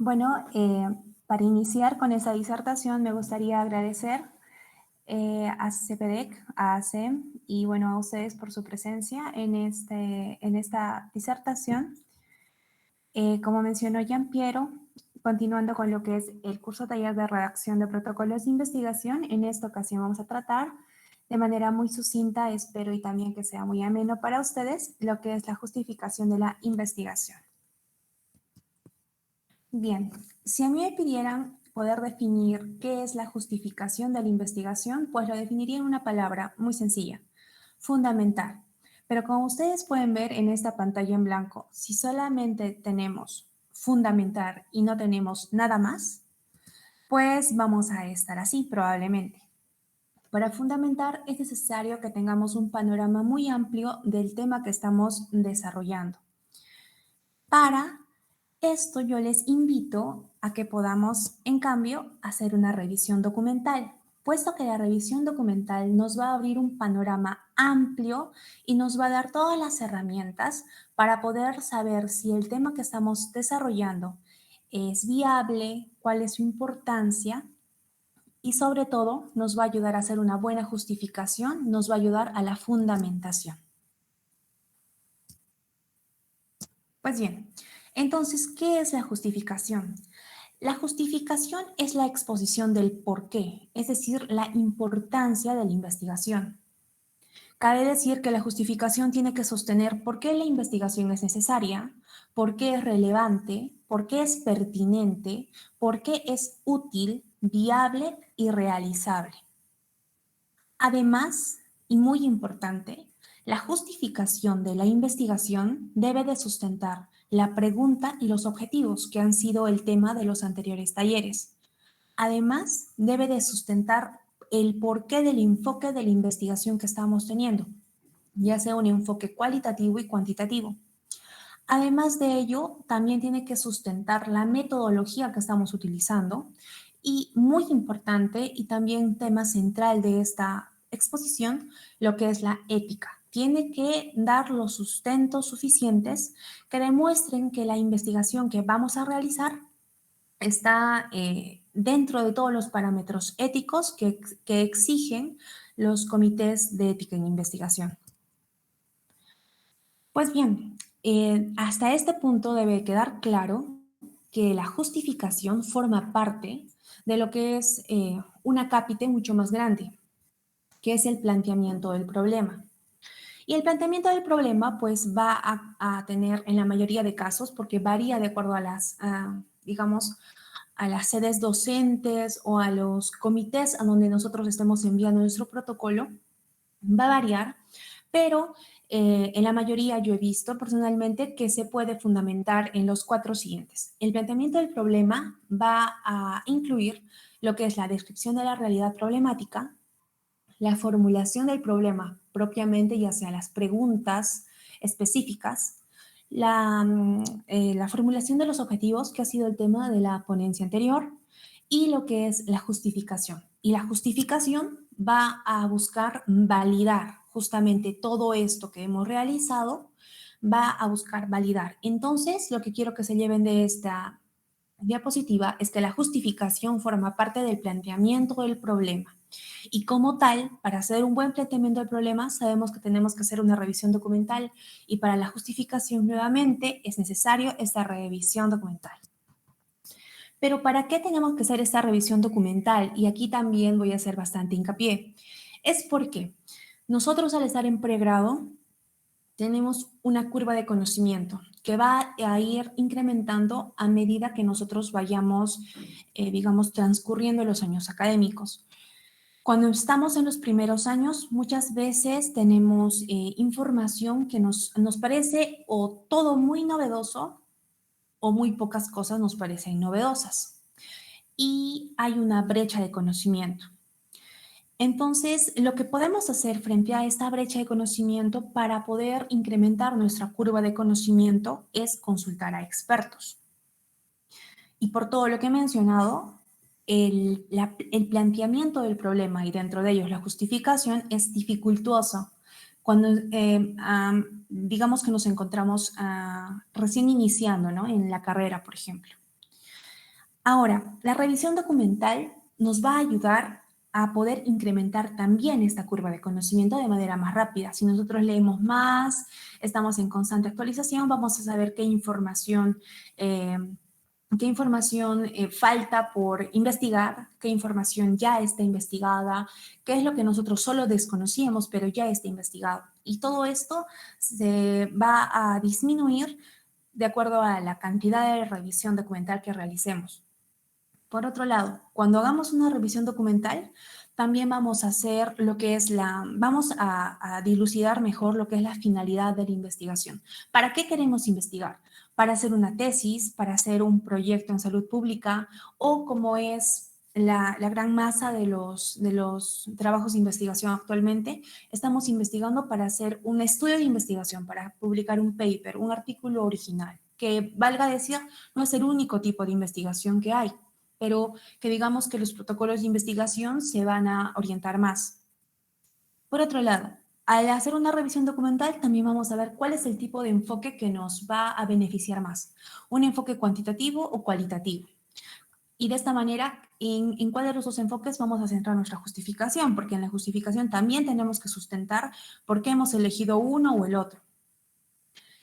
Bueno, para iniciar con esa disertación me gustaría agradecer a CPDEC, a ASEM y bueno, a ustedes por su presencia en esta disertación. Como mencionó Gian Piero, continuando con lo que es el curso taller de redacción de protocolos de investigación, en esta ocasión vamos a tratar de manera muy sucinta, espero y también que sea muy ameno para ustedes, lo que es la justificación de la investigación. Bien, si a mí me pidieran poder definir qué es la justificación de la investigación, pues lo definiría en una palabra muy sencilla, fundamental. Pero como ustedes pueden ver en esta pantalla en blanco, si solamente tenemos fundamentar y no tenemos nada más, pues vamos a estar así probablemente. Para fundamentar es necesario que tengamos un panorama muy amplio del tema que estamos desarrollando. Para esto yo les invito a que podamos, en cambio, hacer una revisión documental, puesto que la revisión documental nos va a abrir un panorama amplio y nos va a dar todas las herramientas para poder saber si el tema que estamos desarrollando es viable, cuál es su importancia y sobre todo nos va a ayudar a hacer una buena justificación, nos va a ayudar a la fundamentación. Pues bien, entonces, ¿qué es la justificación? La justificación es la exposición del por qué, es decir, la importancia de la investigación. Cabe decir que la justificación tiene que sostener por qué la investigación es necesaria, por qué es relevante, por qué es pertinente, por qué es útil, viable y realizable. Además, y muy importante, la justificación de la investigación debe de sustentar la pregunta y los objetivos que han sido el tema de los anteriores talleres. Además, debe de sustentar el porqué del enfoque de la investigación que estamos teniendo, ya sea un enfoque cualitativo y cuantitativo. Además de ello, también tiene que sustentar la metodología que estamos utilizando y muy importante y también tema central de esta exposición, lo que es la ética. Tiene que dar los sustentos suficientes que demuestren que la investigación que vamos a realizar está dentro de todos los parámetros éticos que exigen los comités de ética en investigación. Pues bien, hasta este punto debe quedar claro que la justificación forma parte de lo que es un acápite mucho más grande, que es el planteamiento del problema. Y el planteamiento del problema pues va a tener en la mayoría de casos, porque varía de acuerdo a digamos, a las sedes docentes o a los comités a donde nosotros estemos enviando nuestro protocolo, va a variar, pero en la mayoría yo he visto personalmente que se puede fundamentar en los cuatro siguientes. El planteamiento del problema va a incluir lo que es la descripción de la realidad problemática, la formulación del problema propiamente, ya sea las preguntas específicas, la formulación de los objetivos, que ha sido el tema de la ponencia anterior, y lo que es la justificación. Y la justificación va a buscar validar justamente todo esto que hemos realizado, va a buscar validar. Entonces, lo que quiero que se lleven de esta diapositiva es que la justificación forma parte del planteamiento del problema. Y como tal, para hacer un buen planteamiento del problema, sabemos que tenemos que hacer una revisión documental y para la justificación nuevamente es necesario esta revisión documental. Pero ¿para qué tenemos que hacer esta revisión documental? Y aquí también voy a hacer bastante hincapié. Es porque nosotros al estar en pregrado tenemos una curva de conocimiento que va a ir incrementando a medida que nosotros vayamos, digamos, transcurriendo los años académicos. Cuando estamos en los primeros años, muchas veces tenemos información que nos parece o todo muy novedoso o muy pocas cosas nos parecen novedosas. Y hay una brecha de conocimiento. Entonces, lo que podemos hacer frente a esta brecha de conocimiento para poder incrementar nuestra curva de conocimiento es consultar a expertos. Y por todo lo que he mencionado, el planteamiento del problema y dentro de ellos la justificación es dificultoso. Cuando digamos que nos encontramos recién iniciando, ¿no? En la carrera, por ejemplo. Ahora, la revisión documental nos va a ayudar a poder incrementar también esta curva de conocimiento de manera más rápida. Si nosotros leemos más, estamos en constante actualización, vamos a saber eh, qué información falta por investigar, qué información ya está investigada, qué es lo que nosotros solo desconocíamos, pero ya está investigado. Y todo esto se va a disminuir de acuerdo a la cantidad de revisión documental que realicemos. Por otro lado, cuando hagamos una revisión documental, también vamos a hacer lo que es vamos a dilucidar mejor lo que es la finalidad de la investigación. ¿Para qué queremos investigar? ¿Para hacer una tesis, para hacer un proyecto en salud pública o como es la gran masa de los trabajos de investigación actualmente? Estamos investigando para hacer un estudio de investigación, para publicar un paper, un artículo original, que valga decir, no es el único tipo de investigación que hay, pero que digamos que los protocolos de investigación se van a orientar más. Por otro lado, al hacer una revisión documental, también vamos a ver cuál es el tipo de enfoque que nos va a beneficiar más, un enfoque cuantitativo o cualitativo. Y de esta manera, en cuál de los dos enfoques vamos a centrar nuestra justificación, porque en la justificación también tenemos que sustentar por qué hemos elegido uno o el otro.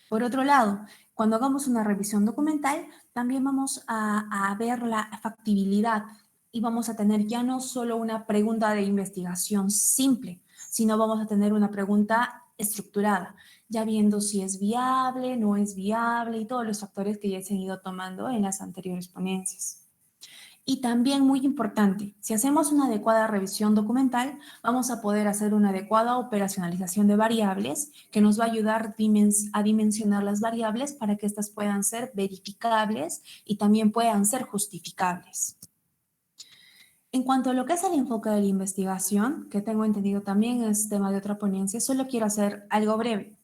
Por otro lado, cuando hagamos una revisión documental, también vamos a ver la factibilidad y vamos a tener ya no solo una pregunta de investigación simple, sino vamos a tener una pregunta estructurada, ya viendo si es viable, no es viable y todos los factores que ya se han ido tomando en las anteriores ponencias. Y también muy importante, si hacemos una adecuada revisión documental, vamos a poder hacer una adecuada operacionalización de variables que nos va a ayudar a dimensionar las variables para que éstas puedan ser verificables y también puedan ser justificables. En cuanto a lo que es el enfoque de la investigación, que tengo entendido también es tema de otra ponencia, solo quiero hacer algo breve.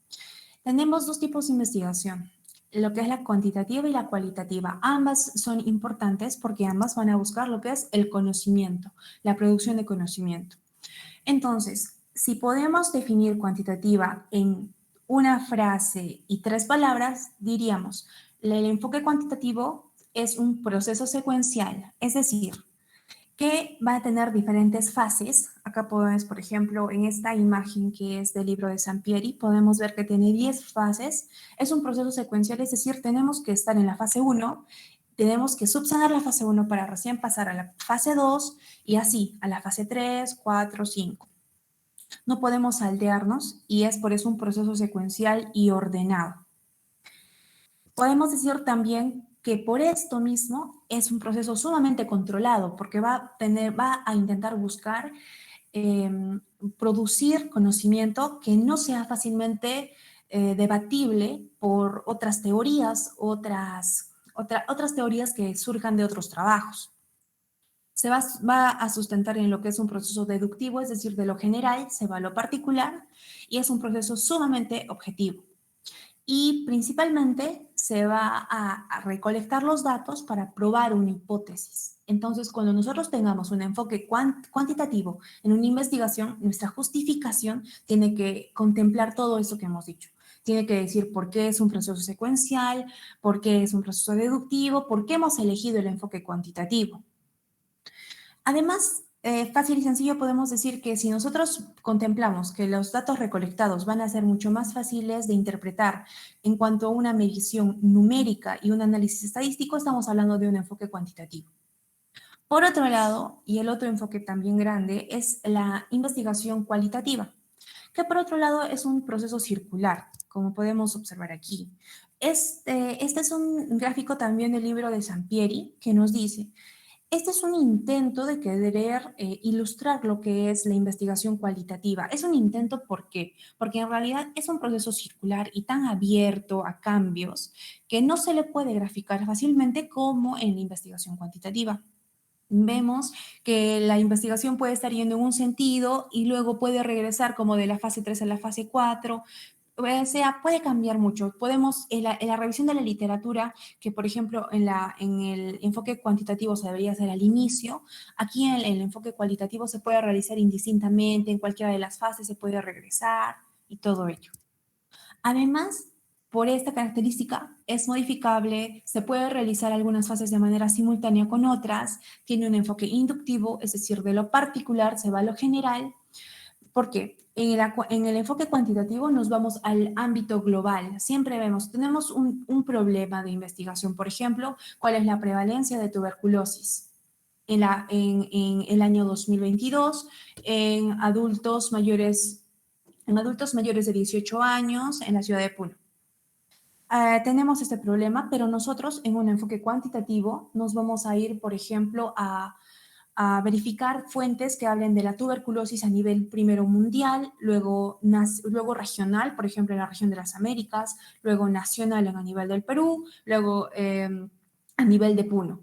Tenemos dos tipos de investigación, lo que es la cuantitativa y la cualitativa. Ambas son importantes porque ambas van a buscar lo que es el conocimiento, la producción de conocimiento. Entonces, si podemos definir cuantitativa en una frase y 3 palabras, diríamos, el enfoque cuantitativo es un proceso secuencial, es decir, que va a tener diferentes fases. Acá podemos, por ejemplo, en esta imagen que es del libro de Sampieri, podemos ver que tiene 10 fases. Es un proceso secuencial, es decir, tenemos que estar en la fase 1, tenemos que subsanar la fase 1 para recién pasar a la fase 2 y así a la fase 3, 4, 5. No podemos saltearnos y es por eso un proceso secuencial y ordenado. Podemos decir también que por esto mismo es un proceso sumamente controlado porque va a intentar buscar eh, producir conocimiento que no sea fácilmente debatible por otras teorías, otras teorías que surjan de otros trabajos. Va a sustentar en lo que es un proceso deductivo, es decir, de lo general se va a lo particular y es un proceso sumamente objetivo y principalmente se va a recolectar los datos para probar una hipótesis. Entonces, cuando nosotros tengamos un enfoque cuantitativo en una investigación, nuestra justificación tiene que contemplar todo eso que hemos dicho. Tiene que decir por qué es un proceso secuencial, por qué es un proceso deductivo, por qué hemos elegido el enfoque cuantitativo. Además, fácil y sencillo podemos decir que si nosotros contemplamos que los datos recolectados van a ser mucho más fáciles de interpretar en cuanto a una medición numérica y un análisis estadístico, estamos hablando de un enfoque cuantitativo. Por otro lado, y el otro enfoque también grande, es la investigación cualitativa, que por otro lado es un proceso circular, como podemos observar aquí. Este es un gráfico también del libro de Sampieri que nos dice este es un intento de querer ilustrar lo que es la investigación cualitativa. Es un intento, ¿por qué? Porque en realidad es un proceso circular y tan abierto a cambios que no se le puede graficar fácilmente como en la investigación cuantitativa. Vemos que la investigación puede estar yendo en un sentido y luego puede regresar como de la fase 3 a la fase 4. O sea, puede cambiar mucho. Podemos, en la revisión de la literatura, que por ejemplo en el enfoque cuantitativo se debería hacer al inicio, aquí en el enfoque cualitativo se puede realizar indistintamente, en cualquiera de las fases se puede regresar y todo ello. Además, por esta característica es modificable, se puede realizar algunas fases de manera simultánea con otras, tiene un enfoque inductivo, es decir, de lo particular se va a lo general. ¿Por qué? En el enfoque cuantitativo nos vamos al ámbito global. Siempre tenemos un problema de investigación. Por ejemplo, ¿cuál es la prevalencia de tuberculosis? En el año 2022, en adultos mayores de 18 años en la ciudad de Puno. Tenemos este problema, pero nosotros en un enfoque cuantitativo nos vamos a ir, por ejemplo, a verificar fuentes que hablen de la tuberculosis a nivel primero mundial, luego regional, por ejemplo, en la región de las Américas, luego nacional a nivel del Perú, luego a nivel de Puno.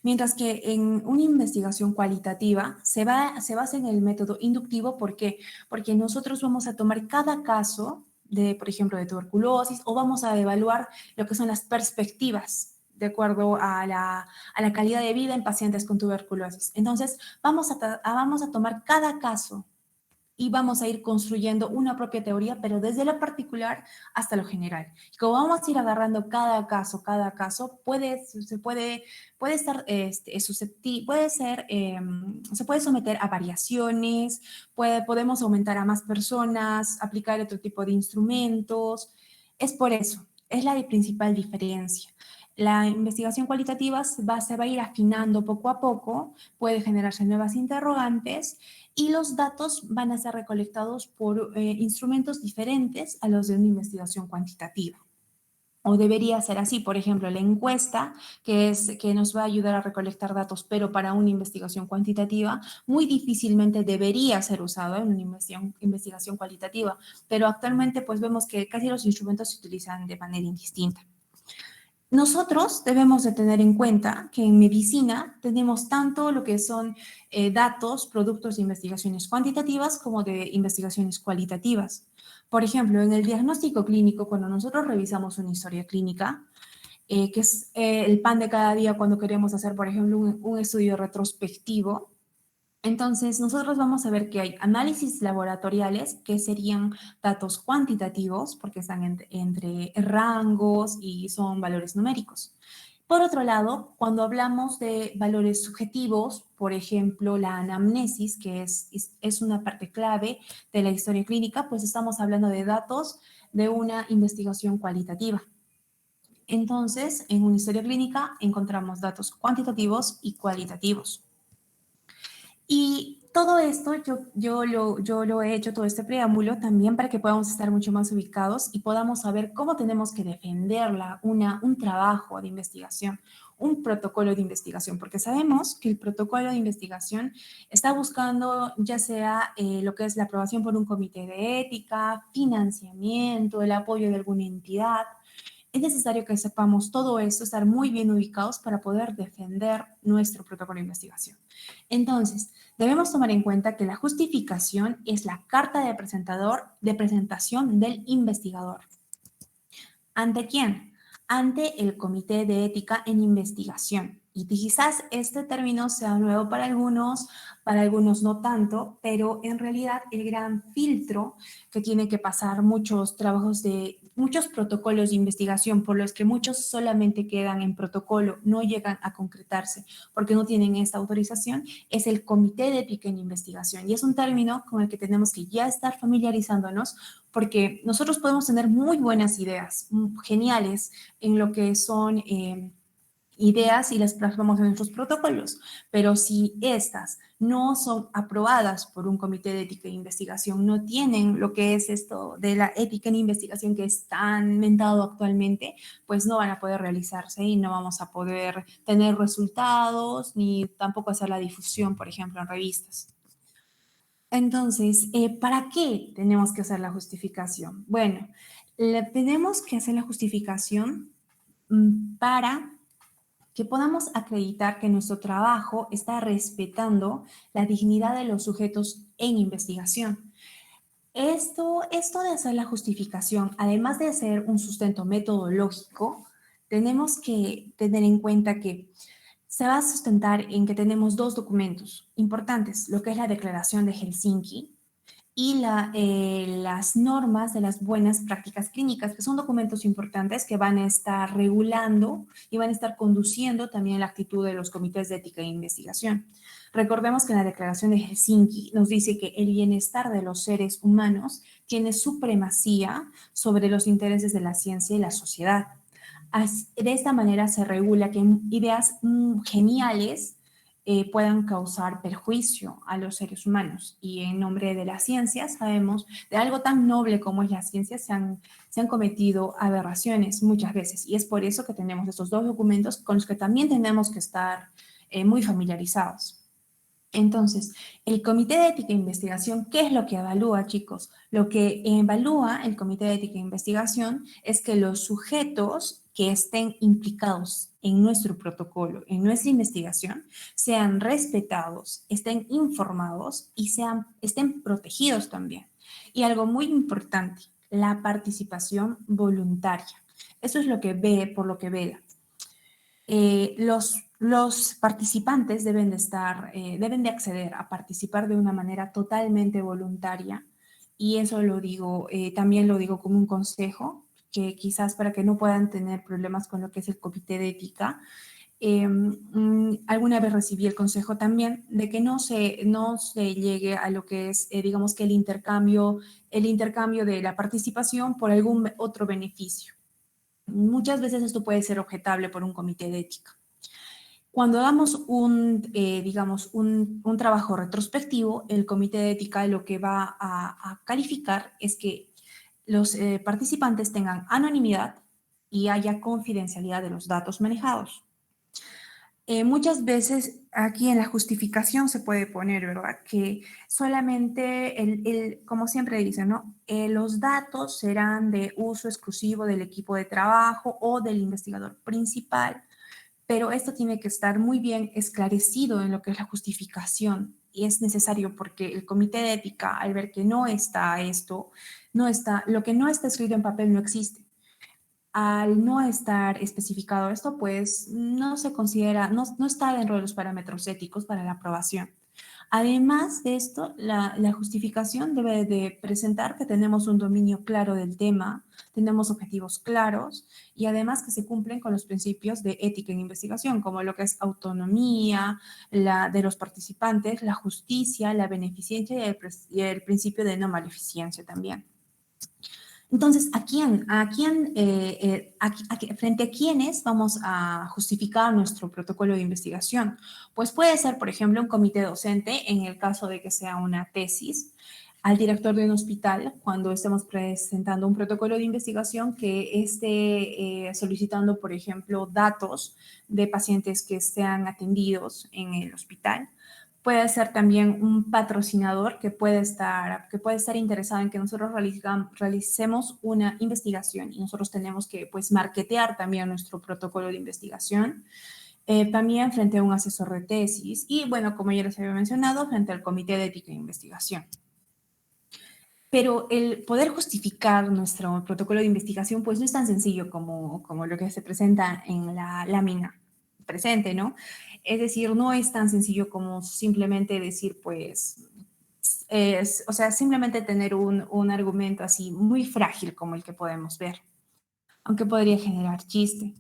Mientras que en una investigación cualitativa se basa en el método inductivo. ¿Por qué? Porque nosotros vamos a tomar cada caso de, por ejemplo, de tuberculosis o vamos a evaluar lo que son las perspectivas de acuerdo a la calidad de vida en pacientes con tuberculosis. Entonces, vamos a tomar cada caso y vamos a ir construyendo una propia teoría, pero desde lo particular hasta lo general. Y como vamos a ir agarrando cada caso, puede estar susceptible, se puede someter a variaciones, podemos aumentar a más personas, aplicar otro tipo de instrumentos. Es por eso, es la principal diferencia. La investigación cualitativa se va a ir afinando poco a poco, puede generarse nuevas interrogantes y los datos van a ser recolectados por instrumentos diferentes a los de una investigación cuantitativa. O debería ser así, por ejemplo, la encuesta, que nos va a ayudar a recolectar datos, pero para una investigación cuantitativa, muy difícilmente debería ser usado en una investigación cualitativa, pero actualmente pues vemos que casi los instrumentos se utilizan de manera indistinta. Nosotros debemos de tener en cuenta que en medicina tenemos tanto lo que son datos, productos de investigaciones cuantitativas como de investigaciones cualitativas. Por ejemplo, en el diagnóstico clínico, cuando nosotros revisamos una historia clínica, que es el pan de cada día cuando queremos hacer, por ejemplo, un estudio retrospectivo, entonces, nosotros vamos a ver que hay análisis laboratoriales, que serían datos cuantitativos, porque están entre rangos y son valores numéricos. Por otro lado, cuando hablamos de valores subjetivos, por ejemplo, la anamnesis, que es una parte clave de la historia clínica, pues estamos hablando de datos de una investigación cualitativa. Entonces, en una historia clínica encontramos datos cuantitativos y cualitativos. Y todo esto yo lo he hecho, todo este preámbulo, también para que podamos estar mucho más ubicados y podamos saber cómo tenemos que defenderla, un trabajo de investigación, un protocolo de investigación, porque sabemos que el protocolo de investigación está buscando ya sea lo que es la aprobación por un comité de ética, financiamiento, el apoyo de alguna entidad. Es necesario que sepamos todo esto, estar muy bien ubicados para poder defender nuestro protocolo de investigación. Entonces, debemos tomar en cuenta que la justificación es la carta de presentación del investigador. ¿Ante quién? Ante el Comité de Ética en Investigación. Y quizás este término sea nuevo para algunos no tanto, pero en realidad el gran filtro que tiene que pasar muchos protocolos de investigación, por los que muchos solamente quedan en protocolo, no llegan a concretarse porque no tienen esta autorización, es el Comité de Ética en Investigación. Y es un término con el que tenemos que ya estar familiarizándonos, porque nosotros podemos tener muy buenas ideas, geniales, en lo que son ideas y las plasmamos en nuestros protocolos, pero si estas no son aprobadas por un comité de ética e investigación, no tienen lo que es esto de la ética en investigación que es tan mentado actualmente, pues no van a poder realizarse y no vamos a poder tener resultados ni tampoco hacer la difusión, por ejemplo, en revistas. Entonces, ¿para qué tenemos que hacer la justificación? Bueno, tenemos que hacer la justificación para que podamos acreditar que nuestro trabajo está respetando la dignidad de los sujetos en investigación. Esto de hacer la justificación, además de ser un sustento metodológico, tenemos que tener en cuenta que se va a sustentar en que tenemos dos documentos importantes, lo que es la Declaración de Helsinki y las normas de las buenas prácticas clínicas, que son documentos importantes que van a estar regulando y van a estar conduciendo también la actitud de los comités de ética e investigación. Recordemos que en la Declaración de Helsinki nos dice que el bienestar de los seres humanos tiene supremacía sobre los intereses de la ciencia y la sociedad. De esta manera se regula que ideas geniales puedan causar perjuicio a los seres humanos. Y en nombre de la ciencia, sabemos, de algo tan noble como es la ciencia, se han cometido aberraciones muchas veces. Y es por eso que tenemos estos dos documentos con los que también tenemos que estar muy familiarizados. Entonces, el Comité de Ética e Investigación, ¿qué es lo que evalúa, chicos? Lo que evalúa el Comité de Ética e Investigación es que los sujetos que estén implicados en nuestro protocolo, en nuestra investigación, sean respetados, estén informados y estén protegidos también. Y algo muy importante, la participación voluntaria. Eso es lo que ve, por lo que vela. Los participantes deben de acceder a participar de una manera totalmente voluntaria y eso lo digo, también lo digo como un consejo, que quizás para que no puedan tener problemas con lo que es el comité de ética. Alguna vez recibí el consejo también de que no se llegue a lo que es, digamos que el intercambio de la participación por algún otro beneficio. Muchas veces esto puede ser objetable por un comité de ética. Cuando damos digamos, un trabajo retrospectivo, el comité de ética lo que va a calificar es que los participantes tengan anonimidad y haya confidencialidad de los datos manejados. Muchas veces aquí en la justificación se puede poner, ¿verdad? Que solamente, como siempre dicen, ¿no? Los datos serán de uso exclusivo del equipo de trabajo o del investigador principal, pero esto tiene que estar muy bien esclarecido en lo que es la justificación y es necesario porque el comité de ética, al ver que no está esto, lo que no está escrito en papel no existe. Al no estar especificado esto, pues no se considera, no está dentro de los parámetros éticos para la aprobación. Además de esto, la justificación debe de presentar que tenemos un dominio claro del tema, tenemos objetivos claros y además que se cumplen con los principios de ética en investigación, como lo que es autonomía de los participantes, la justicia, la beneficencia y el principio de no maleficencia también. Entonces, frente a quiénes vamos a justificar nuestro protocolo de investigación? Pues puede ser, por ejemplo, un comité docente en el caso de que sea una tesis, al director de un hospital cuando estemos presentando un protocolo de investigación que esté solicitando, por ejemplo, datos de pacientes que sean atendidos en el hospital. Puede ser también un patrocinador que puede estar interesado en que nosotros realicemos una investigación y nosotros tenemos que pues marketear también nuestro protocolo de investigación. También frente a un asesor de tesis y bueno, como ya les había mencionado, frente al comité de ética e investigación. Pero el poder justificar nuestro protocolo de investigación pues no es tan sencillo como lo que se presenta en la lámina presente, ¿no? Es decir, no es tan sencillo como simplemente decir, pues, o sea, simplemente tener un argumento así muy frágil como el que podemos ver, aunque podría generar chiste.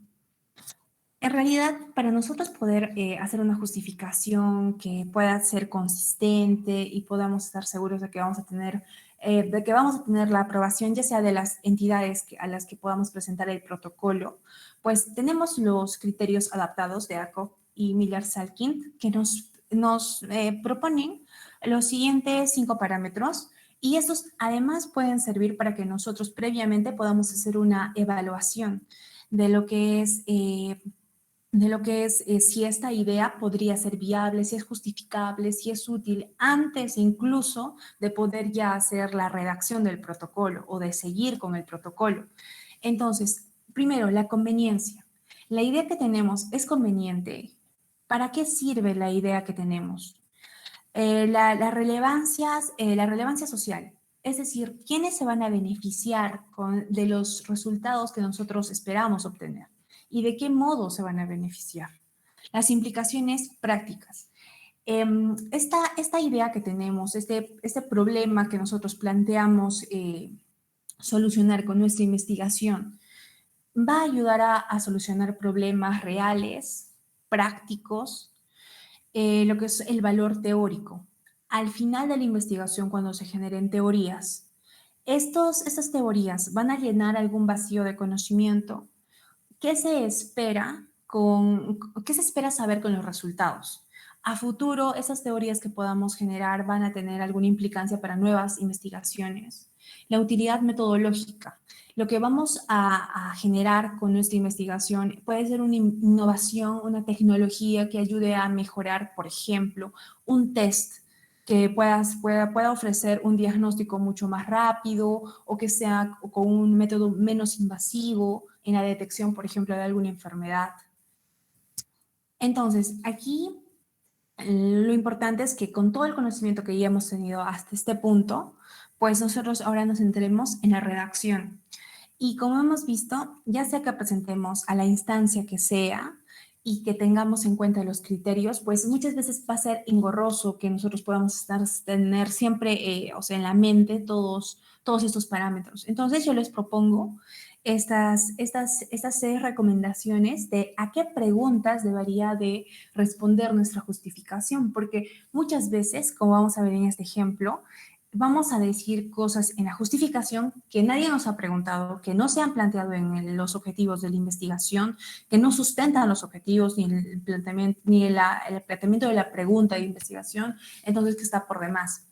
En realidad, para nosotros poder hacer una justificación que pueda ser consistente y podamos estar seguros de que vamos a tener la aprobación, ya sea de las entidades a las que podamos presentar el protocolo, pues tenemos los criterios adaptados de ACOG y Miller-Salkind que nos proponen los siguientes 5 parámetros y estos además pueden servir para que nosotros previamente podamos hacer una evaluación de lo que es si esta idea podría ser viable, si es justificable, si es útil, antes incluso de poder ya hacer la redacción del protocolo o de seguir con el protocolo. Entonces, primero, la conveniencia. La idea que tenemos es conveniente. ¿Para qué sirve la idea que tenemos? La relevancia social. Es decir, ¿quiénes se van a beneficiar de los resultados que nosotros esperamos obtener? ¿Y de qué modo se van a beneficiar? Las implicaciones prácticas. Esta idea que tenemos, este problema que nosotros planteamos solucionar con nuestra investigación, va a ayudar a solucionar problemas reales, prácticos, lo que es el valor teórico. Al final de la investigación, cuando se generen teorías, estas teorías van a llenar algún vacío de conocimiento. ¿Qué se espera qué se espera saber con los resultados? A futuro, esas teorías que podamos generar van a tener alguna implicancia para nuevas investigaciones. La utilidad metodológica. Lo que vamos a generar con nuestra investigación puede ser una innovación, una tecnología que ayude a mejorar, por ejemplo, un test que pueda ofrecer un diagnóstico mucho más rápido o que sea con un método menos invasivo en la detección, por ejemplo, de alguna enfermedad. Entonces, aquí lo importante es que con todo el conocimiento que ya hemos tenido hasta este punto, pues nosotros ahora nos centremos en la redacción. Y como hemos visto, ya sea que presentemos a la instancia que sea y que tengamos en cuenta los criterios, pues muchas veces va a ser engorroso que nosotros podamos tener siempre, o sea, en la mente todos estos parámetros. Entonces yo les propongo estas 6 recomendaciones de a qué preguntas debería de responder nuestra justificación, porque muchas veces, como vamos a ver en este ejemplo, vamos a decir cosas en la justificación que nadie nos ha preguntado, que no se han planteado en los objetivos de la investigación, que no sustentan los objetivos ni el planteamiento, ni el planteamiento de la pregunta de investigación, entonces que está por demás.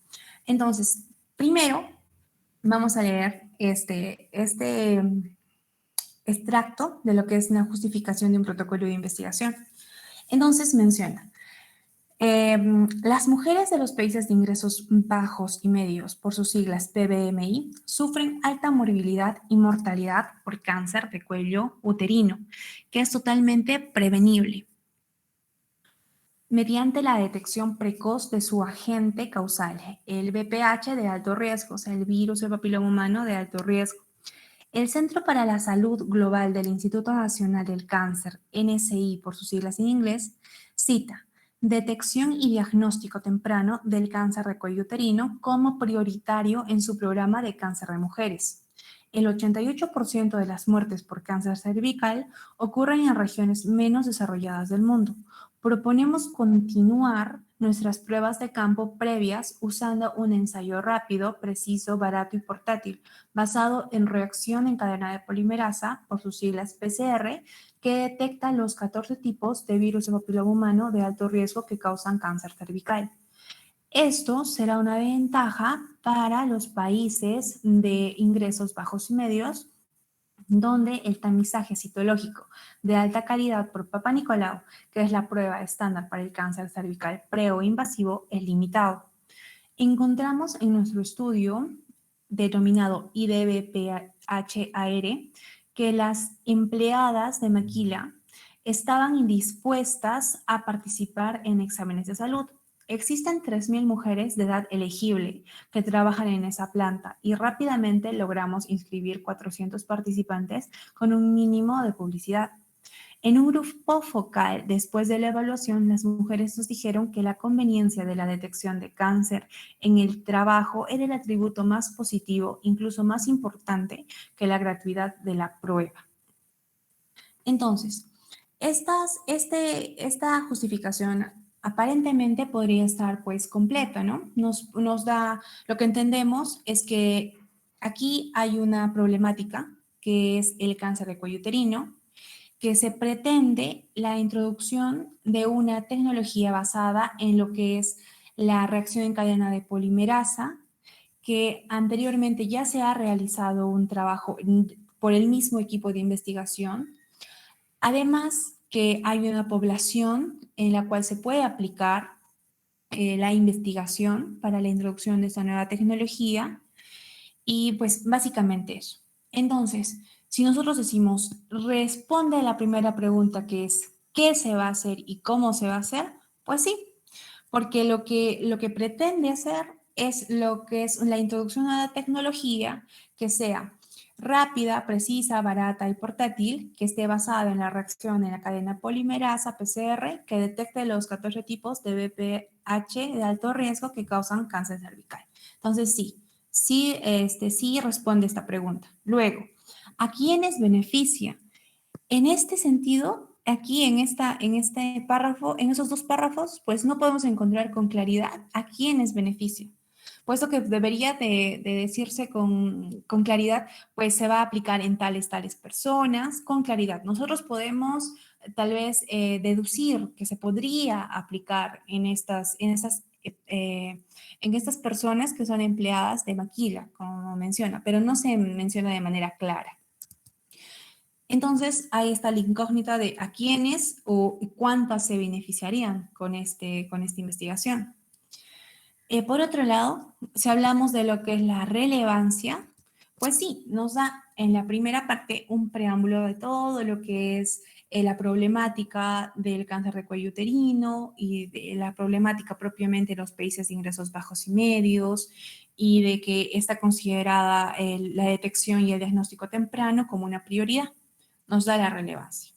Entonces, primero vamos a leer este extracto de lo que es una justificación de un protocolo de investigación. Entonces menciona, las mujeres de los países de ingresos bajos y medios, por sus siglas PBMI, sufren alta morbilidad y mortalidad por cáncer de cuello uterino, que es totalmente prevenible mediante la detección precoz de su agente causal, el VPH de alto riesgo, o sea, el virus del papiloma humano de alto riesgo. El Centro para la Salud Global del Instituto Nacional del Cáncer, NSI por sus siglas en inglés, cita detección y diagnóstico temprano del cáncer de cuello uterino como prioritario en su programa de cáncer de mujeres. El 88% de las muertes por cáncer cervical ocurren en regiones menos desarrolladas del mundo. Proponemos continuar nuestras pruebas de campo previas usando un ensayo rápido, preciso, barato y portátil, basado en reacción en cadena de polimerasa, por sus siglas PCR, que detecta los 14 tipos de virus de papiloma humano de alto riesgo que causan cáncer cervical. Esto será una ventaja para los países de ingresos bajos y medios, donde el tamizaje citológico de alta calidad por Papa Nicolau, que es la prueba estándar para el cáncer cervical pre o invasivo, es limitado. Encontramos en nuestro estudio denominado IDBPHAR que las empleadas de Maquila estaban indispuestas a participar en exámenes de salud. Existen 3.000 mujeres de edad elegible que trabajan en esa planta y rápidamente logramos inscribir 400 participantes con un mínimo de publicidad. En un grupo focal, después de la evaluación, las mujeres nos dijeron que la conveniencia de la detección de cáncer en el trabajo era el atributo más positivo, incluso más importante que la gratuidad de la prueba. Entonces, esta justificación aparentemente podría estar pues completa, ¿no? Nos da, lo que entendemos es que aquí hay una problemática que es el cáncer de cuello uterino, que se pretende la introducción de una tecnología basada en lo que es la reacción en cadena de polimerasa, que anteriormente ya se ha realizado un trabajo por el mismo equipo de investigación. Además, que hay una población en la cual se puede aplicar la investigación para la introducción de esta nueva tecnología y pues básicamente eso. Entonces, si nosotros decimos, responde a la primera pregunta que es, ¿qué se va a hacer y cómo se va a hacer? Pues sí, porque lo que pretende hacer es lo que es la introducción a la tecnología que sea rápida, precisa, barata y portátil, que esté basada en la reacción en la cadena polimerasa PCR, que detecte los 14 tipos de BPH de alto riesgo que causan cáncer cervical. Entonces, sí responde esta pregunta. Luego, ¿a quiénes beneficia? En este sentido, aquí en este párrafo, en esos dos párrafos, pues no podemos encontrar con claridad a quiénes beneficia. Puesto que debería de decirse con claridad, pues se va a aplicar en tales personas, con claridad. Nosotros podemos tal vez deducir que se podría aplicar en estas personas que son empleadas de maquila, como menciona, pero no se menciona de manera clara. Entonces, ahí está la incógnita de a quiénes o cuántas se beneficiarían con esta investigación. Por otro lado, si hablamos de lo que es la relevancia, pues sí, nos da en la primera parte un preámbulo de todo lo que es la problemática del cáncer de cuello uterino y de la problemática propiamente de los países de ingresos bajos y medios y de que está considerada la detección y el diagnóstico temprano como una prioridad. Nos da la relevancia.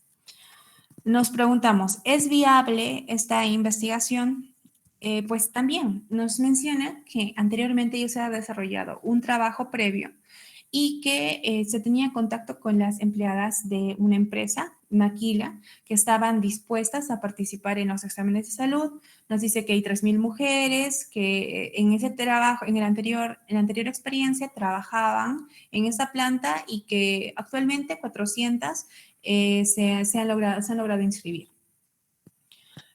Nos preguntamos, ¿es viable esta investigación? Pues también nos menciona que anteriormente ya se ha desarrollado un trabajo previo y que se tenía contacto con las empleadas de una empresa, Maquila, que estaban dispuestas a participar en los exámenes de salud. Nos dice que hay 3.000 mujeres que en ese trabajo, en la anterior experiencia, trabajaban en esa planta y que actualmente 400 se han logrado inscribir.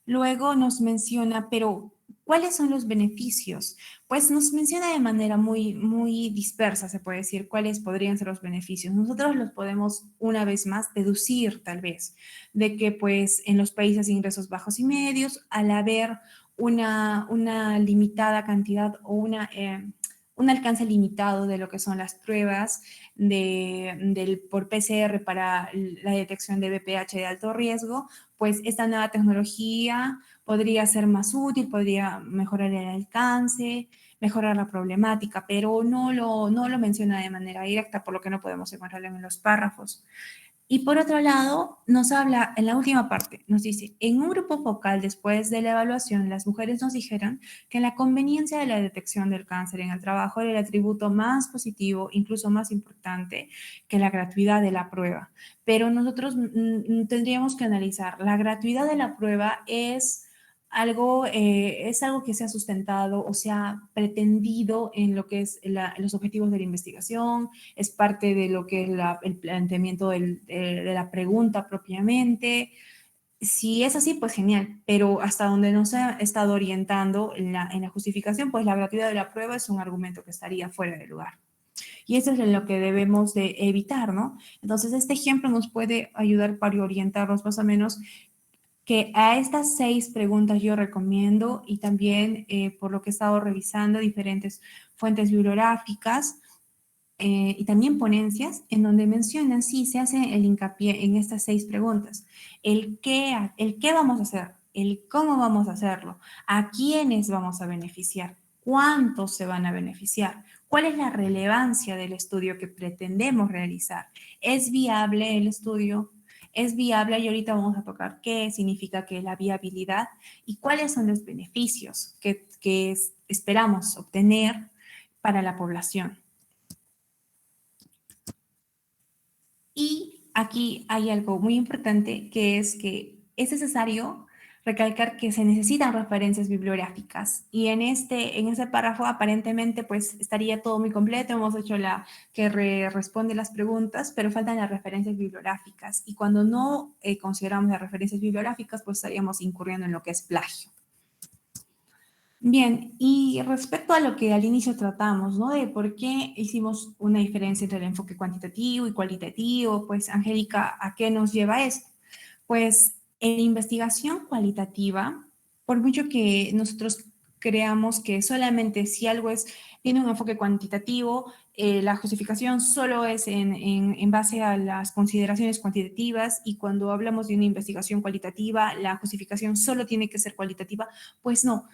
Luego nos menciona, pero ¿cuáles son los beneficios? Pues nos menciona de manera muy dispersa, se puede decir, cuáles podrían ser los beneficios. Nosotros los podemos, una vez más, deducir tal vez, de que pues en los países de ingresos bajos y medios, al haber una limitada cantidad o un alcance limitado de lo que son las pruebas por PCR para la detección de BPH de alto riesgo, pues esta nueva tecnología podría ser más útil, podría mejorar el alcance, mejorar la problemática, pero no lo menciona de manera directa, por lo que no podemos encontrarlo en los párrafos. Y por otro lado, nos habla en la última parte, nos dice, en un grupo focal después de la evaluación, las mujeres nos dijeron que la conveniencia de la detección del cáncer en el trabajo era el atributo más positivo, incluso más importante que la gratuidad de la prueba. Pero nosotros tendríamos que analizar, la gratuidad de la prueba es algo que se ha sustentado o se ha pretendido en lo que es los objetivos de la investigación, es parte de lo que es el planteamiento de la pregunta propiamente. Si es así, pues genial, pero hasta donde nos ha estado orientando en la justificación, pues la gratuidad de la prueba es un argumento que estaría fuera de lugar. Y eso es lo que debemos de evitar, ¿no? Entonces, este ejemplo nos puede ayudar para orientarnos más o menos que a estas 6 preguntas yo recomiendo y también por lo que he estado revisando diferentes fuentes bibliográficas y también ponencias en donde mencionan, sí, se hace el hincapié en estas 6 preguntas. El qué vamos a hacer, el cómo vamos a hacerlo, a quiénes vamos a beneficiar, cuántos se van a beneficiar, cuál es la relevancia del estudio que pretendemos realizar, es viable el estudio, es viable y ahorita vamos a tocar qué significa que la viabilidad y cuáles son los beneficios que esperamos obtener para la población. Y aquí hay algo muy importante que es necesario recalcar que se necesitan referencias bibliográficas y en ese párrafo aparentemente pues estaría todo muy completo, hemos hecho la que responde las preguntas, pero faltan las referencias bibliográficas y cuando no consideramos las referencias bibliográficas pues estaríamos incurriendo en lo que es plagio. Bien, y respecto a lo que al inicio tratamos, ¿no? De por qué hicimos una diferencia entre el enfoque cuantitativo y cualitativo, pues Angélica, ¿a qué nos lleva esto? Pues en investigación cualitativa, por mucho que nosotros creamos que solamente si algo tiene un enfoque cuantitativo, la justificación solo es en base a las consideraciones cuantitativas y cuando hablamos de una investigación cualitativa, la justificación solo tiene que ser cualitativa, pues no.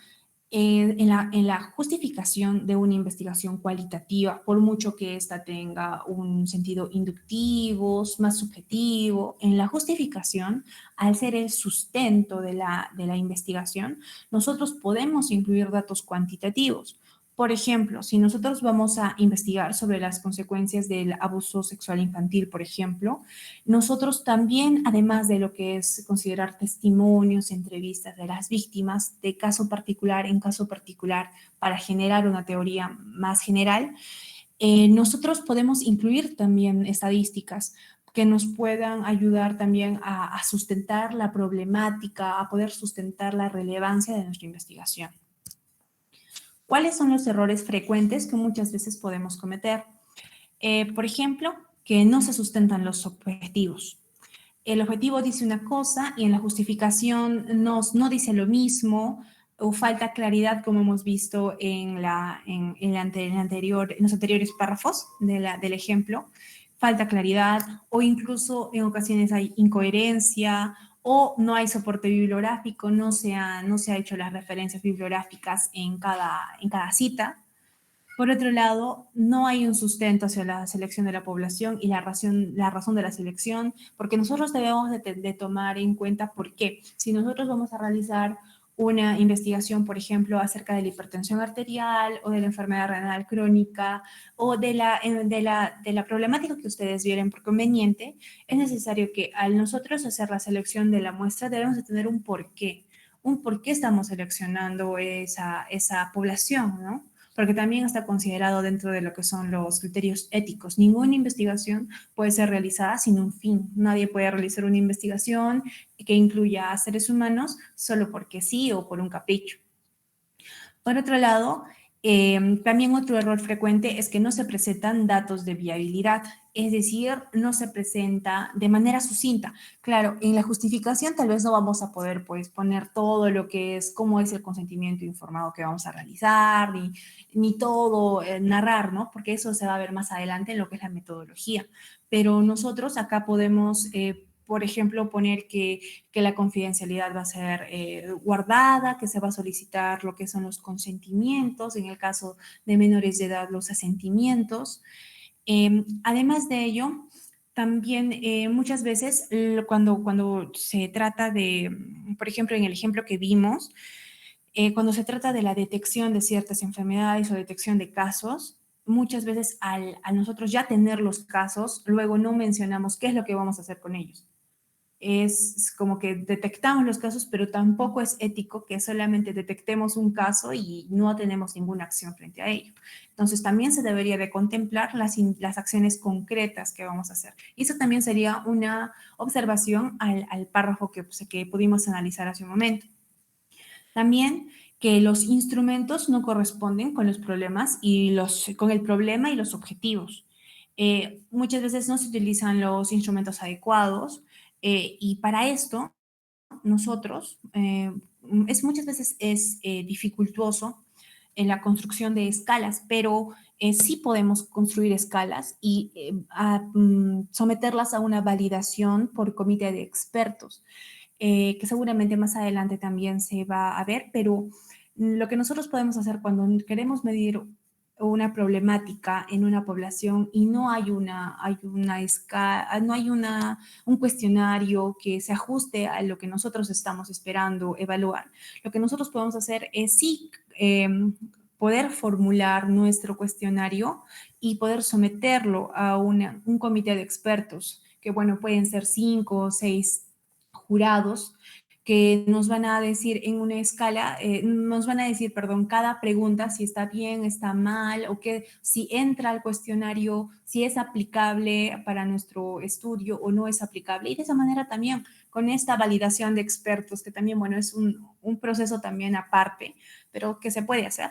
En la justificación de una investigación cualitativa, por mucho que ésta tenga un sentido inductivo, más subjetivo, en la justificación, al ser el sustento de la investigación, nosotros podemos incluir datos cuantitativos. Por ejemplo, si nosotros vamos a investigar sobre las consecuencias del abuso sexual infantil, por ejemplo, nosotros también, además de lo que es considerar testimonios, entrevistas de las víctimas, de caso particular en caso particular, para generar una teoría más general, nosotros podemos incluir también estadísticas que nos puedan ayudar también a sustentar la problemática, a poder sustentar la relevancia de nuestra investigación. ¿Cuáles son los errores frecuentes que muchas veces podemos cometer? Por ejemplo, que no se sustentan los objetivos. El objetivo dice una cosa y en la justificación no dice lo mismo, o falta claridad, como hemos visto en los anteriores párrafos del ejemplo. Falta claridad, o incluso en ocasiones hay incoherencia, o no hay soporte bibliográfico, no se ha hecho las referencias bibliográficas en cada cita. Por otro lado, no hay un sustento hacia la selección de la población y la razón de la selección, porque nosotros debemos de tomar en cuenta por qué. Si nosotros vamos a realizar una investigación, por ejemplo, acerca de la hipertensión arterial o de la enfermedad renal crónica o de la problemática que ustedes vieron por conveniente, es necesario que al nosotros hacer la selección de la muestra debemos de tener un por qué estamos seleccionando esa población, ¿no? Porque también está considerado dentro de lo que son los criterios éticos. Ninguna investigación puede ser realizada sin un fin. Nadie puede realizar una investigación que incluya a seres humanos solo porque sí o por un capricho. Por otro lado, también otro error frecuente es que no se presentan datos de viabilidad, es decir, no se presenta de manera sucinta. Claro, en la justificación tal vez no vamos a poder pues, poner todo lo que es, cómo es el consentimiento informado que vamos a realizar, ni todo narrar, ¿no? Porque eso se va a ver más adelante en lo que es la metodología. Pero nosotros acá podemos por ejemplo, poner que la confidencialidad va a ser guardada, que se va a solicitar lo que son los consentimientos, en el caso de menores de edad, los asentimientos. Además de ello, también muchas veces cuando se trata de, por ejemplo, en el ejemplo que vimos, cuando se trata de la detección de ciertas enfermedades o detección de casos, muchas veces al nosotros ya tener los casos, luego no mencionamos qué es lo que vamos a hacer con ellos. Es como que detectamos los casos, pero tampoco es ético que solamente detectemos un caso y no tenemos ninguna acción frente a ello. Entonces, también se debería de contemplar las acciones concretas que vamos a hacer. Y eso también sería una observación al párrafo que pudimos analizar hace un momento. También que los instrumentos no corresponden con los problemas con el problema y los objetivos. Muchas veces no se utilizan los instrumentos adecuados y para esto nosotros muchas veces es dificultuoso en la construcción de escalas, pero sí podemos construir escalas y someterlas a una validación por comité de expertos que seguramente más adelante también se va a ver, pero lo que nosotros podemos hacer cuando queremos medir una problemática en una población y no hay una escala, no hay un cuestionario que se ajuste a lo que nosotros estamos esperando evaluar. Lo que nosotros podemos hacer es sí poder formular nuestro cuestionario y poder someterlo a un comité de expertos, que bueno, pueden ser 5 o 6 jurados que nos van a decir en una escala, nos van a decir, perdón, cada pregunta si está bien, está mal, o que si entra al cuestionario, si es aplicable para nuestro estudio o no es aplicable. Y de esa manera también, con esta validación de expertos, que también, bueno, es un proceso también aparte, pero que se puede hacer,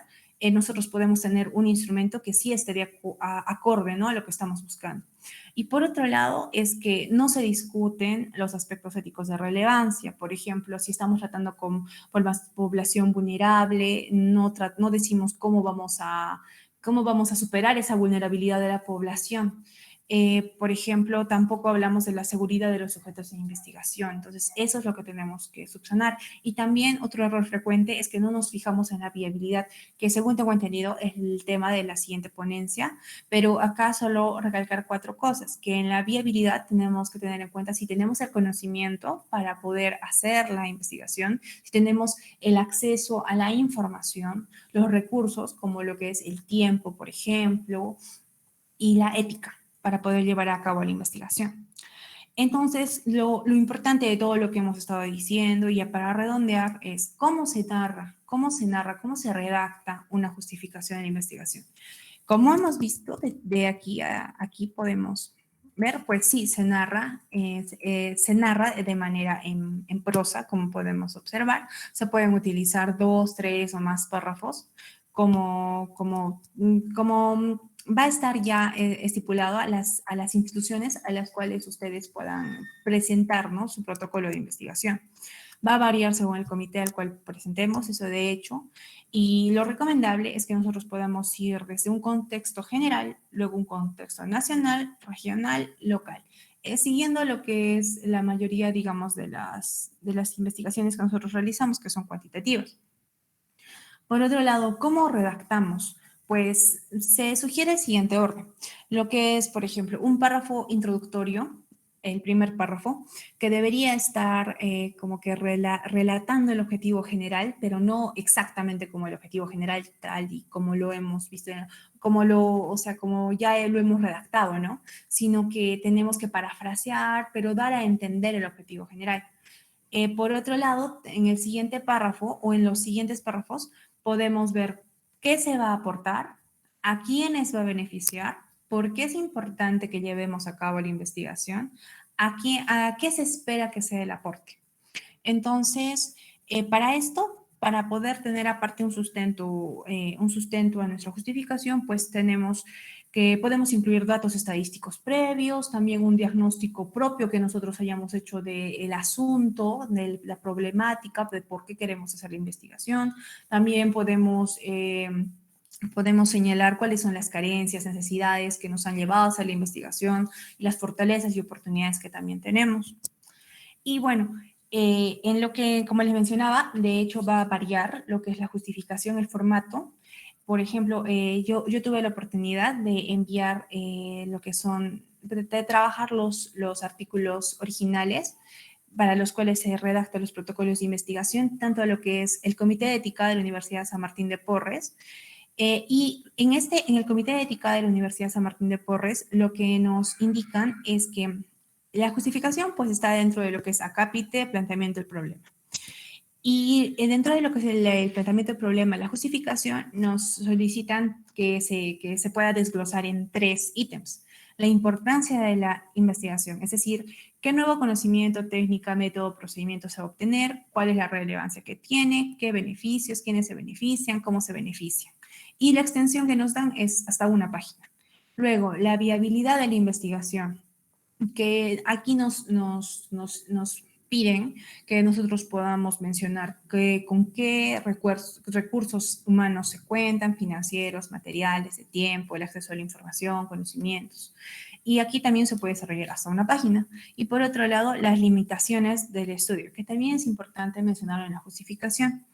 nosotros podemos tener un instrumento que sí esté acorde, ¿no?, a lo que estamos buscando. Y por otro lado, es que no se discuten los aspectos éticos de relevancia. Por ejemplo, si estamos tratando con población vulnerable, no decimos cómo vamos a superar esa vulnerabilidad de la población. Por ejemplo, tampoco hablamos de la seguridad de los sujetos de investigación. Entonces, eso es lo que tenemos que subsanar. Y también otro error frecuente es que no nos fijamos en la viabilidad, que según tengo entendido es el tema de la siguiente ponencia, pero acá solo recalcar 4 cosas, que en la viabilidad tenemos que tener en cuenta si tenemos el conocimiento para poder hacer la investigación, si tenemos el acceso a la información, los recursos como lo que es el tiempo, por ejemplo, y la ética para poder llevar a cabo la investigación. Entonces, lo importante de todo lo que hemos estado diciendo, y ya para redondear, es cómo se redacta una justificación de la investigación. Como hemos visto, de aquí a aquí podemos ver, pues sí, se narra de manera en prosa, como podemos observar. Se pueden utilizar 2, 3 o más párrafos como va a estar ya estipulado a las instituciones a las cuales ustedes puedan presentarnos su protocolo de investigación. Va a variar según el comité al cual presentemos, eso de hecho, y lo recomendable es que nosotros podamos ir desde un contexto general, luego un contexto nacional, regional, local, siguiendo lo que es la mayoría, digamos, de las investigaciones que nosotros realizamos, que son cuantitativas. Por otro lado, ¿cómo redactamos? Pues se sugiere el siguiente orden. Lo que es, por ejemplo, un párrafo introductorio, el primer párrafo, que debería estar como que relatando el objetivo general, pero no exactamente como el objetivo general tal y como lo hemos visto, como ya lo hemos redactado, ¿no? Sino que tenemos que parafrasear, pero dar a entender el objetivo general. Por otro lado, en el siguiente párrafo o en los siguientes párrafos podemos ver qué se va a aportar, a quiénes va a beneficiar, por qué es importante que llevemos a cabo la investigación, a qué se espera que sea el aporte. Entonces, para esto, para poder tener aparte un sustento a nuestra justificación, pues tenemos que podemos incluir datos estadísticos previos, también un diagnóstico propio que nosotros hayamos hecho del asunto, de la problemática, de por qué queremos hacer la investigación. También podemos señalar cuáles son las carencias, necesidades que nos han llevado a hacer la investigación y las fortalezas y oportunidades que también tenemos. Y bueno, en lo que, como les mencionaba, de hecho va a variar lo que es la justificación, el formato. Por ejemplo, yo tuve la oportunidad de enviar lo que son, de trabajar los artículos originales para los cuales se redactan los protocolos de investigación, tanto a lo que es el Comité de Ética de la Universidad San Martín de Porres. Y en el Comité de Ética de la Universidad San Martín de Porres, lo que nos indican es que la justificación pues está dentro de lo que es acápite, planteamiento del problema. Y dentro de lo que es el planteamiento del problema, la justificación, nos solicitan que se pueda desglosar en 3 ítems. La importancia de la investigación, es decir, qué nuevo conocimiento, técnica, método, procedimiento se va a obtener, cuál es la relevancia que tiene, qué beneficios, quiénes se benefician, cómo se benefician. Y la extensión que nos dan es hasta una página. Luego, la viabilidad de la investigación, que aquí nos piden que nosotros podamos mencionar con qué recursos humanos se cuentan, financieros, materiales, de tiempo, el acceso a la información, conocimientos. Y aquí también se puede desarrollar hasta una página. Y por otro lado, las limitaciones del estudio, que también es importante mencionarlo en la justificación.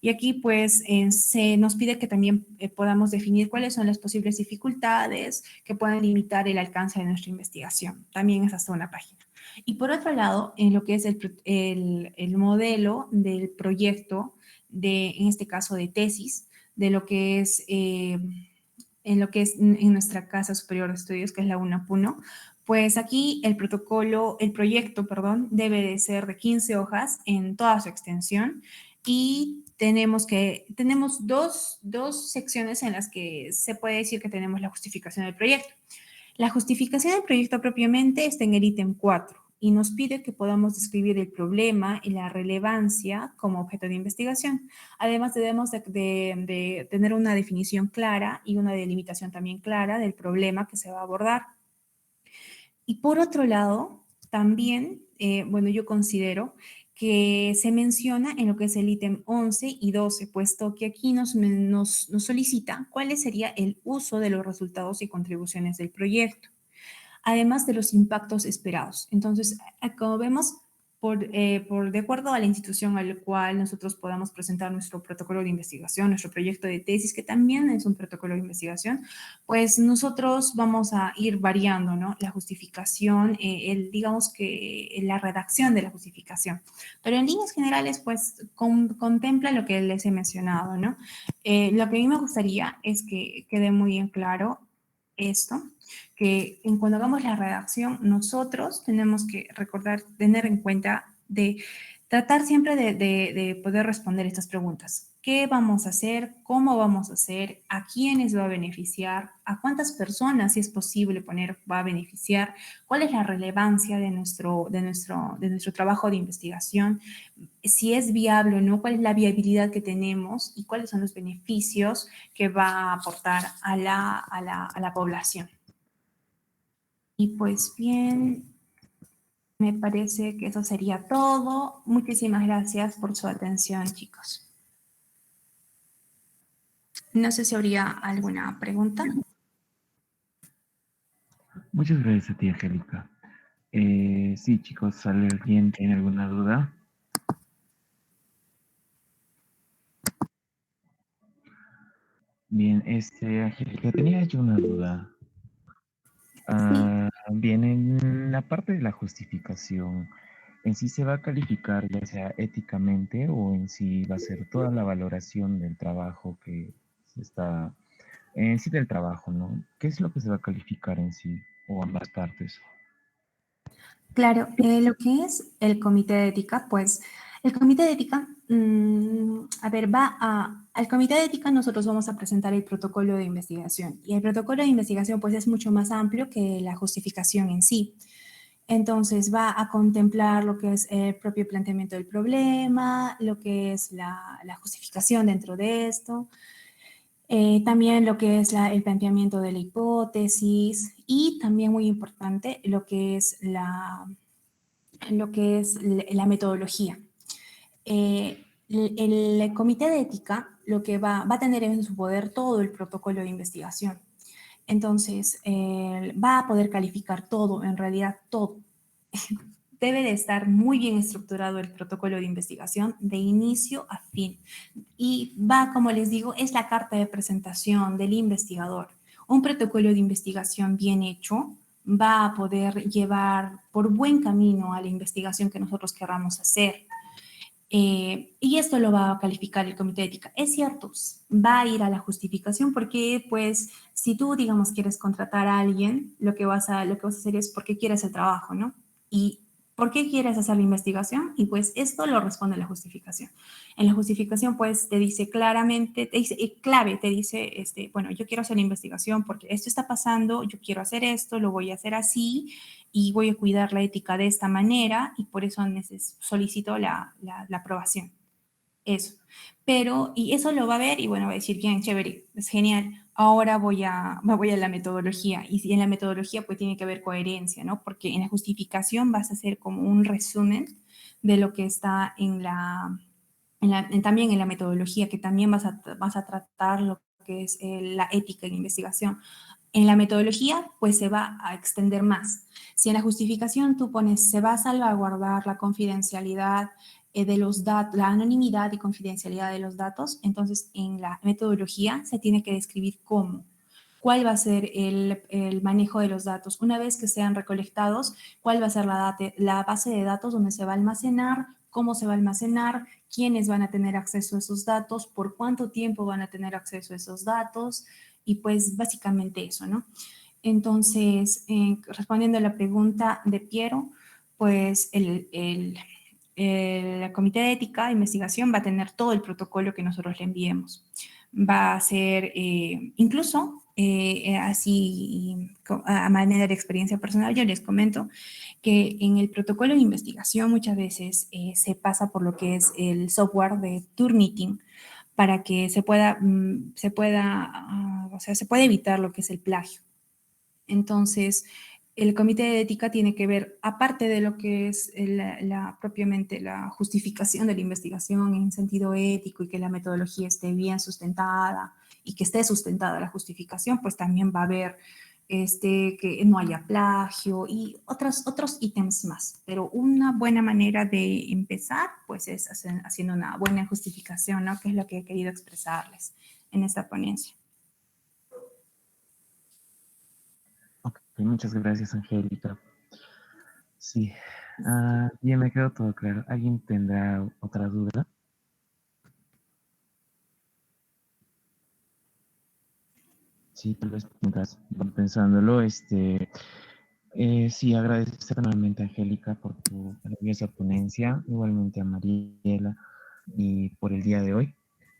Y aquí pues se nos pide que también podamos definir cuáles son las posibles dificultades que pueden limitar el alcance de nuestra investigación. También es hasta una página. Y por otro lado, en lo que es el modelo del proyecto, en este caso de tesis, de lo que es, en lo que es en nuestra Casa Superior de Estudios, que es la UNAPUNO, pues aquí el proyecto, perdón, debe de ser de 15 hojas en toda su extensión y tenemos dos secciones en las que se puede decir que tenemos la justificación del proyecto. La justificación del proyecto propiamente está en el ítem 4 y nos pide que podamos describir el problema y la relevancia como objeto de investigación. Además, debemos de tener una definición clara y una delimitación también clara del problema que se va a abordar. Y por otro lado, también, bueno, yo considero que se menciona en lo que es el ítem 11 y 12, puesto que aquí nos solicita cuál sería el uso de los resultados y contribuciones del proyecto. además de los impactos esperados. Entonces, como vemos, de acuerdo a la institución a la cual nosotros podamos presentar nuestro protocolo de investigación, nuestro proyecto de tesis, que también es un protocolo de investigación, pues nosotros vamos a ir variando, ¿no? La justificación, digamos que la redacción de la justificación. Pero en líneas generales, pues contempla lo que les he mencionado, ¿no? Lo que a mí me gustaría es que quede muy en claro esto, que cuando hagamos la redacción, nosotros tenemos que recordar, tener en cuenta de tratar siempre de poder responder estas preguntas. ¿Qué vamos a hacer? ¿Cómo vamos a hacer? ¿A quiénes va a beneficiar? ¿A cuántas personas, si es posible poner, va a beneficiar? ¿Cuál es la relevancia de nuestro trabajo de investigación? Si es viable o no, cuál es la viabilidad que tenemos y cuáles son los beneficios que va a aportar a la población. Y pues bien, me parece que eso sería todo. Muchísimas gracias por su atención, chicos. No sé si habría alguna pregunta. Muchas gracias a ti, Angélica. Sí, chicos, ¿alguien tiene alguna duda? Bien, Angélica, tenía yo una duda. Sí, Bien, en la parte de la justificación, ¿en sí se va a calificar ya sea éticamente o en sí va a ser toda la valoración del trabajo que se está, en sí del trabajo, ¿no? ¿Qué es lo que se va a calificar en sí o ambas partes? claro, lo que es el comité de ética, pues el comité de ética, a ver, al comité de ética nosotros vamos a presentar el protocolo de investigación y el protocolo de investigación pues es mucho más amplio que la justificación en sí. Entonces va a contemplar lo que es el propio planteamiento del problema, lo que es la justificación dentro de esto, también lo que es el planteamiento de la hipótesis y también muy importante lo que es la metodología. El comité de ética lo que va a tener en su poder todo el protocolo de investigación. Entonces, va a poder calificar todo, en realidad todo. Debe de estar muy bien estructurado el protocolo de investigación de inicio a fin. Y va, como les digo, es la carta de presentación del investigador. Un protocolo de investigación bien hecho va a poder llevar por buen camino a la investigación que nosotros querramos hacer. Y esto lo va a calificar el comité de ética. Es cierto, va a ir a la justificación porque, pues, si tú, digamos, quieres contratar a alguien, lo que vas a hacer es porque quieres el trabajo, ¿no? Y ¿por qué quieres hacer la investigación? Y pues esto lo responde la justificación. En la justificación, pues, te dice claramente, te dice, clave, te dice, bueno, yo quiero hacer la investigación porque esto está pasando, yo quiero hacer esto, lo voy a hacer así, y voy a cuidar la ética de esta manera y por eso solicito la aprobación. Eso. Pero, y eso lo va a ver y bueno, va a decir, bien, chévere, es genial. Ahora me voy a la metodología y si en la metodología pues tiene que haber coherencia, ¿no? Porque en la justificación vas a hacer como un resumen de lo que está también en la metodología, que también vas a tratar lo que es la ética en la investigación. En la metodología, pues se va a extender más. Si en la justificación tú pones, se va a salvaguardar la confidencialidad de los datos, la anonimidad y confidencialidad de los datos, entonces en la metodología se tiene que describir cómo, cuál va a ser el manejo de los datos. Una vez que sean recolectados, cuál va a ser la base de datos donde se va a almacenar, cómo se va a almacenar, quiénes van a tener acceso a esos datos, por cuánto tiempo van a tener acceso a esos datos, y pues básicamente eso, ¿no? Entonces, respondiendo a la pregunta de Piero, pues el comité de ética de investigación va a tener todo el protocolo que nosotros le enviemos. Va a ser, incluso, así a manera de experiencia personal, yo les comento que en el protocolo de investigación muchas veces se pasa por lo que es el software de Turnitin para que o sea, se pueda evitar lo que es el plagio. Entonces, el comité de ética tiene que ver, aparte de lo que es propiamente la justificación de la investigación en sentido ético y que la metodología esté bien sustentada y que esté sustentada la justificación, pues también va a haber que no haya plagio y otros ítems más. Pero una buena manera de empezar, pues es haciendo una buena justificación, ¿no? Que es lo que he querido expresarles en esta ponencia. Ok, muchas gracias, Angélica. Sí, bien, me quedó todo claro. ¿Alguien tendrá otra duda? Sí, tal vez mientras van pensándolo, sí, agradecer nuevamente a Angélica por tu maravillosa ponencia, igualmente a Mariela y por el día de hoy.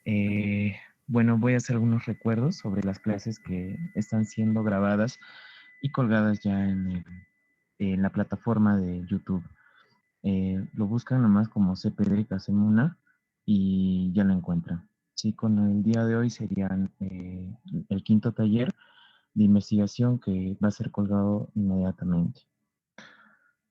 Eh, bueno, voy a hacer algunos recuerdos sobre las clases que están siendo grabadas y colgadas ya en la plataforma de YouTube. Lo buscan nomás como CPD Casemuna y ya lo encuentran. Sí, con el día de hoy serían el quinto taller de investigación que va a ser colgado inmediatamente.